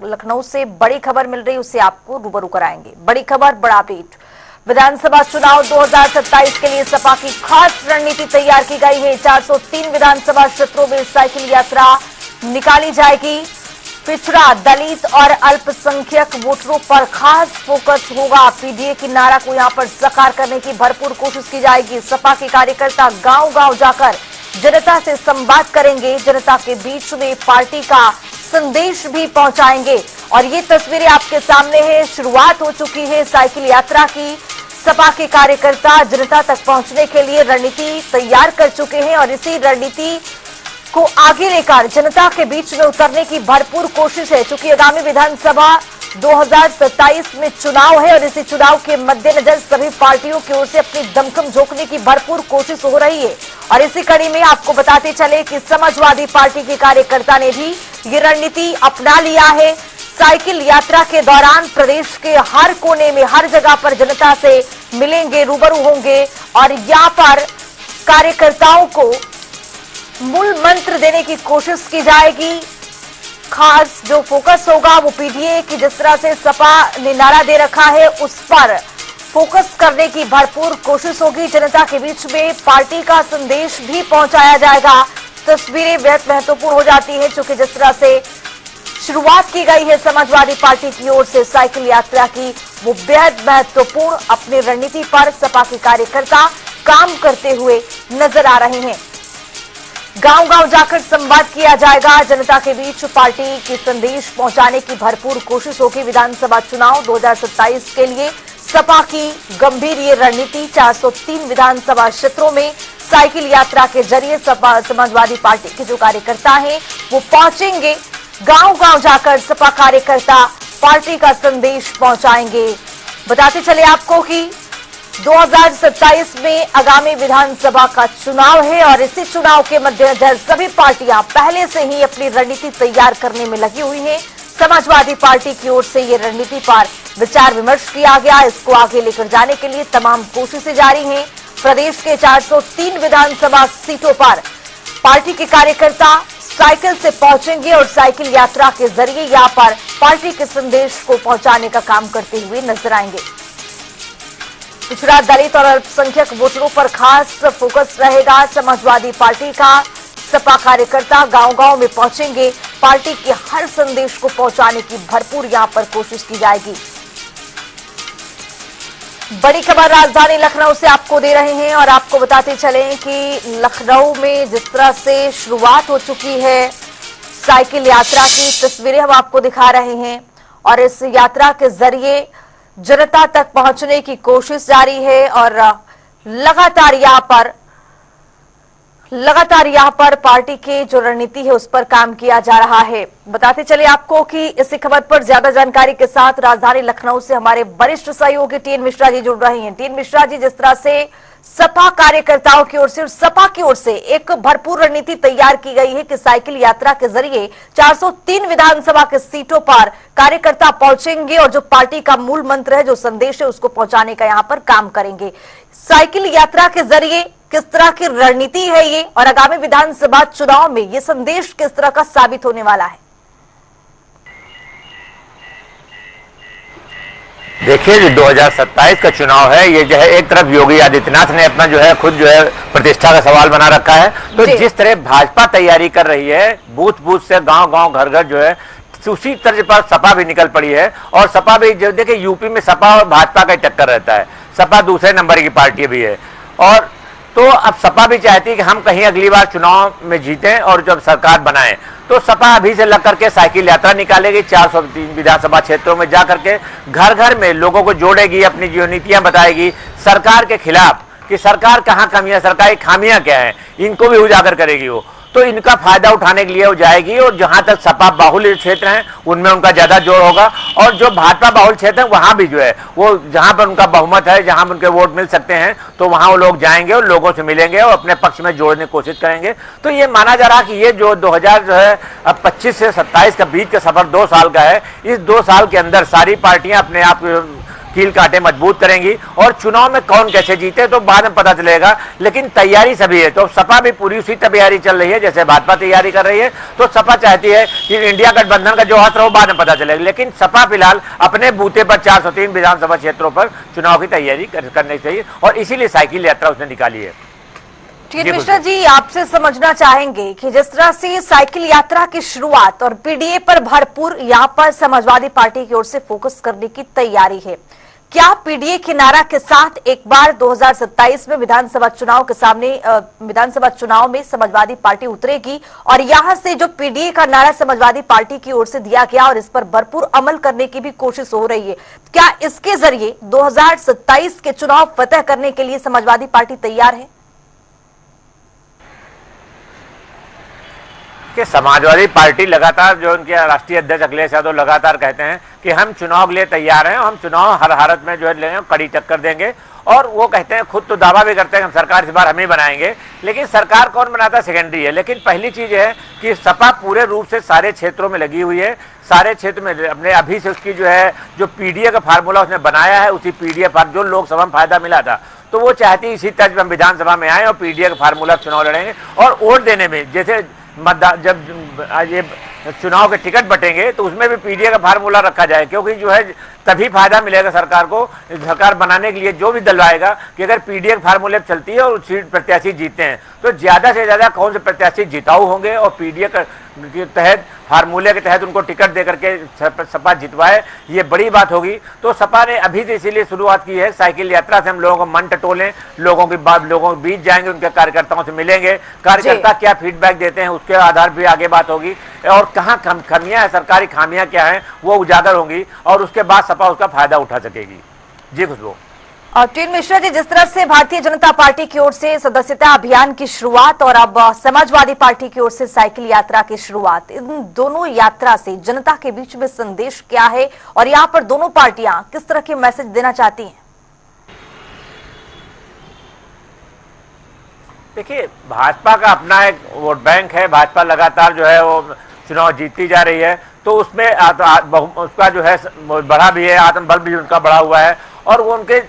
लखनऊ से बड़ी खबर मिल रही, उससे आपको रूबरू कराएंगे। बड़ी खबर, बड़ा अपडेट। विधानसभा चुनाव 2027 के लिए सपा की खास रणनीति तैयार की गई है। 403 विधानसभा क्षेत्रों में साइकिल यात्रा निकाली जाएगी। पिछड़ा, दलित और अल्पसंख्यक वोटरों पर खास फोकस होगा। पीडीए की नारा को यहां पर साकार करने की भरपूर कोशिश की जाएगी। सपा के कार्यकर्ता गांव-गांव जाकर जनता से संवाद करेंगे, जनता के बीच में पार्टी का संदेश भी पहुंचाएंगे। और ये तस्वीरें आपके सामने है, शुरुआत हो चुकी है साइकिल यात्रा की। सपा के कार्यकर्ता जनता तक पहुंचने के लिए रणनीति तैयार कर चुके हैं और इसी रणनीति को आगे लेकर जनता के बीच में उतरने की भरपूर कोशिश है। चूंकि आगामी विधानसभा 2027 में चुनाव है और इसी चुनाव के मद्देनजर सभी पार्टियों की ओर से अपनी दमखम झोंकने की भरपूर कोशिश हो रही है। और इसी कड़ी में आपको बताते चले कि समाजवादी पार्टी के कार्यकर्ता ने भी ये रणनीति अपना लिया है। साइकिल यात्रा के दौरान प्रदेश के हर कोने में, हर जगह पर जनता से मिलेंगे, रूबरू होंगे और यहाँ पर कार्यकर्ताओं को मूल मंत्र देने की कोशिश की जाएगी। खास जो फोकस होगा वो पीडीए की जिस तरह से सपा ने नारा दे रखा है उस पर फोकस करने की भरपूर कोशिश होगी। जनता के बीच में पार्टी का संदेश भी पहुंचाया जाएगा। तस्वीरें बेहद महत्वपूर्ण हो जाती है क्योंकि जिस तरह से शुरुआत की गई है समाजवादी पार्टी की ओर से साइकिल यात्रा की, वो बेहद महत्वपूर्ण अपनी रणनीति पर सपा के कार्यकर्ता काम करते हुए नजर आ रहे हैं। गांव-गांव जाकर संवाद किया जाएगा, जनता के बीच पार्टी की संदेश पहुंचाने की भरपूर कोशिश होगी। विधानसभा चुनाव 2027 के लिए सपा की गंभीर ये रणनीति। 403 विधानसभा क्षेत्रों में साइकिल यात्रा के जरिए सपा समाजवादी पार्टी के जो कार्यकर्ता हैं वो पहुंचेंगे, गांव-गांव जाकर सपा कार्यकर्ता पार्टी का संदेश पहुंचाएंगे। बताते चले आपको कि 2027 में आगामी विधानसभा का चुनाव है और इसी चुनाव के मद्देनजर सभी पार्टियां पहले से ही अपनी रणनीति तैयार करने में लगी हुई हैं। समाजवादी पार्टी की ओर से ये रणनीति पर विचार विमर्श किया गया। इसको आगे लेकर जाने के लिए तमाम कोशिशें जारी हैं। प्रदेश के 403 विधानसभा सीटों पर पार्टी के कार्यकर्ता साइकिल से पहुंचेंगे और साइकिल यात्रा के जरिए यहां पर पार्टी के संदेश को पहुंचाने का काम करते हुए नजर आएंगे। पिछड़ा, दलित और अल्पसंख्यक वोटरों पर खास फोकस रहेगा समाजवादी पार्टी का। सपा कार्यकर्ता गांव-गांव में पहुंचेंगे, पार्टी के हर संदेश को पहुंचाने की भरपूर यहां पर कोशिश की जाएगी। बड़ी खबर राजधानी लखनऊ से आपको दे रहे हैं और आपको बताते चलें कि लखनऊ में जिस तरह से शुरुआत हो चुकी है साइकिल यात्रा की, तस्वीरें हम आपको दिखा रहे हैं और इस यात्रा के जरिए जनता तक पहुंचने की कोशिश जारी है और लगातार यहां पर पार्टी की जो रणनीति है उस पर काम किया जा रहा है। बताते चले आपको कि इसी खबर पर ज्यादा जानकारी के साथ राजधानी लखनऊ से हमारे वरिष्ठ सहयोगी टीएन मिश्रा जी जुड़ रहे हैं। टीएन मिश्रा जी, जिस तरह से सपा कार्यकर्ताओं की ओर से और सपा की ओर से एक भरपूर रणनीति तैयार की गई है कि साइकिल यात्रा के जरिए 403 विधानसभा के सीटों पर कार्यकर्ता पहुंचेंगे और जो पार्टी का मूल मंत्र है, जो संदेश है, उसको पहुंचाने का यहां पर काम करेंगे। साइकिल यात्रा के जरिए किस तरह की रणनीति है ये और आगामी विधानसभा चुनाव में ये संदेश किस तरह का साबित होने वाला है? देखिए, जो 2027 का चुनाव है, ये जो है एक तरफ योगी आदित्यनाथ ने अपना जो है खुद जो है प्रतिष्ठा का सवाल बना रखा है। तो जिस तरह भाजपा तैयारी कर रही है, बूथ बूथ से गांव-गांव, घर-घर जो है, उसी तर्ज पर सपा भी निकल पड़ी है। और सपा भी जो देखिए यूपी में सपा और भाजपा का टक्कर रहता है, सपा दूसरे नंबर की पार्टी भी है। और तो अब सपा भी चाहती है कि हम कहीं अगली बार चुनाव में जीतें और जब सरकार बनाएं, तो सपा अभी से लग करके साइकिल यात्रा निकालेगी। 403 विधानसभा क्षेत्रों में जा करके घर घर में लोगों को जोड़ेगी, अपनी जो नीतियां बताएगी सरकार के खिलाफ कि सरकार कहाँ कमियां, सरकारी खामियां क्या है, इनको भी उजागर करेगी वो। तो इनका फायदा उठाने के लिए वो जाएगी और जहां तक सपा बाहुल्य क्षेत्र हैं उनमें उनका ज्यादा जोर होगा और जो भाजपा बाहुल्य क्षेत्र है वहां भी जो है वो जहां पर उनका बहुमत है, जहां पर उनके वोट मिल सकते हैं, तो वहां वो लोग जाएंगे और लोगों से मिलेंगे और अपने पक्ष में जोड़ने की कोशिश करेंगे। तो ये माना जा रहा है कि ये जो 2025 से 27 का बीच का सफर 2 साल का है, इस 2 साल के अंदर सारी पार्टियां अपने आप कील काटे मजबूत करेंगी। और चुनाव में कौन कैसे जीते तो बाद में पता चलेगा, लेकिन तैयारी सभी है। तो सपा भी पूरी उसी तैयारी चल रही है जैसे भाजपा तैयारी कर रही है। तो सपा चाहती है कि इंडिया गठबंधन का जो हाथ हो बाद में पता चलेगा, लेकिन सपा फिलहाल अपने बूते पर 403 विधानसभा क्षेत्रों पर चुनाव की तैयारी करनी चाहिए और इसीलिए साइकिल यात्रा उसने निकाली है। मिश्रा जी, आपसे समझना चाहेंगे कि जिस तरह से साइकिल यात्रा की शुरुआत और पीडीए पर भरपूर यहां पर समाजवादी पार्टी की ओर से फोकस करने की तैयारी है, क्या पीडीए के नारा के साथ एक बार 2027 में विधानसभा चुनाव में समाजवादी पार्टी उतरेगी और यहां से जो पीडीए का नारा समाजवादी पार्टी की ओर से दिया गया और इस पर भरपूर अमल करने की भी कोशिश हो रही है, क्या इसके जरिए 2027 के चुनाव फतह करने के लिए समाजवादी पार्टी तैयार है? कि समाजवादी पार्टी लगातार, जो उनके राष्ट्रीय अध्यक्ष अखिलेश यादव लगातार कहते हैं कि हम चुनाव के लिए तैयार हैं, हम चुनाव हर हालत में जो है लेंगे, कड़ी टक्कर देंगे। और वो कहते हैं, खुद तो दावा भी करते हैं हम सरकार इस बार हम ही बनाएंगे, लेकिन सरकार कौन बनाता है सेकेंडरी है। लेकिन पहली चीज है कि सपा पूरे रूप से सारे क्षेत्रों में लगी हुई है, सारे क्षेत्र में अपने अभी से उसकी जो है जो पीडीए का फार्मूला उसने बनाया है, उसी पीडीए जो लोकसभा में फायदा मिला था, तो वो चाहती इसी तर्ज हम विधानसभा में आए और पीडीए का फार्मूला चुनाव लड़ेंगे। और वोट देने में जैसे मतदान जब ये चुनाव के टिकट बटेंगे तो उसमें भी पीडीए का फार्मूला रखा जाए, क्योंकि जो है तभी फायदा मिलेगा सरकार को, सरकार बनाने के लिए जो भी दल आएगा कि अगर पीडीए के फार्मूले पर चलती है और सीट प्रत्याशी जीतते हैं तो ज्यादा से ज्यादा कौन से प्रत्याशी जिताऊ होंगे और पीडीए के तहत फार्मूले के तहत उनको टिकट दे करके सपा जितवाए, ये बड़ी बात होगी। तो सपा ने अभी से इसीलिए शुरुआत की है साइकिल यात्रा से, हम लोगों को मन टटोलें, लोगों के बीच जाएंगे, उनके कार्यकर्ताओं से मिलेंगे, कार्यकर्ता क्या फीडबैक देते हैं उसके आधार पर आगे बात होगी और कहाँ खामियां है, सरकारी खामियां क्या है वो उजागर होंगी और उसके बाद सपा उसका फायदा उठा सकेगी। जी खुशबू। और टीन मिश्रा जी, जिस तरह से भारतीय जनता पार्टी की ओर से सदस्यता अभियान की शुरुआत और अब समाजवादी पार्टी की ओर से साइकिल यात्रा की शुरुआत, इन दोनों यात्रा से जनता के बीच में संदेश क्या है और यहाँ पर दोनों पार्टियां किस तरह के मैसेज देना चाहती हैं? देखिए, भाजपा का अपना एक वोट बैंक है, भाजपा लगातार जो है वो चुनाव जीतती जा रही है, तो उसमें उसका जो है बढ़ा भी है, आत्मबल भी उनका बढ़ा हुआ है और वो उनके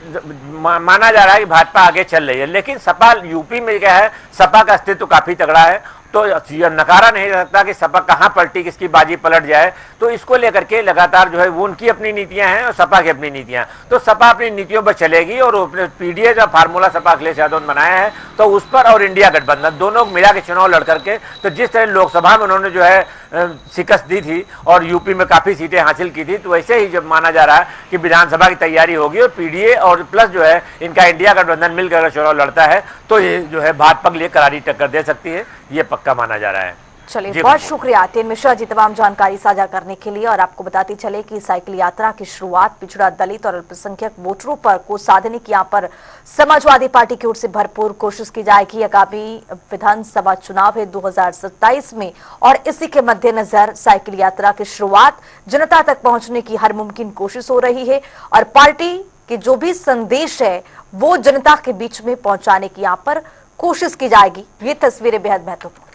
माना जा रहा है कि भाजपा आगे चल रही है। लेकिन सपा यूपी में क्या है, सपा का अस्तित्व काफी तगड़ा है, तो नकारा नहीं जा सकता कि सपा कहां पलटी, किसकी बाजी पलट जाए। तो इसको लेकर के लगातार जो है वो उनकी अपनी नीतियां हैं और सपा की अपनी नीतियां, तो सपा अपनी नीतियों पर चलेगी और अपने पीडीए का फार्मूला सपा अखिलेश यादव ने बनाया है तो उस पर और इंडिया गठबंधन दोनों मिला के चुनाव लड़ करके, तो जिस तरह लोकसभा में उन्होंने जो है शिकस्त दी थी और यूपी में काफी सीटें हासिल की थी, तो वैसे ही जब माना जा रहा है कि विधानसभा की तैयारी होगी और पीडीए और प्लस जो है इनका इंडिया गठबंधन मिलकर चुनाव लड़ता है तो ये जो है भाजपा के लिए करारी टक्कर दे सकती है, ये पक्का माना जा रहा है। चलिए, बहुत शुक्रिया टीन मिश्रा जी तमाम जानकारी साझा करने के लिए। और आपको बताते चले कि साइकिल यात्रा की शुरुआत पिछड़ा, दलित और अल्पसंख्यक वोटरों पर को साधने की यहाँ पर समाजवादी पार्टी की ओर से भरपूर कोशिश की जाएगी। आगामी विधानसभा चुनाव है 2027 में और इसी के मद्देनजर साइकिल यात्रा की शुरुआत, जनता तक पहुंचने की हर मुमकिन कोशिश हो रही है और पार्टी के जो भी संदेश है वो जनता के बीच में पहुंचाने की यहाँ पर कोशिश की जाएगी। ये तस्वीरें बेहद महत्वपूर्ण।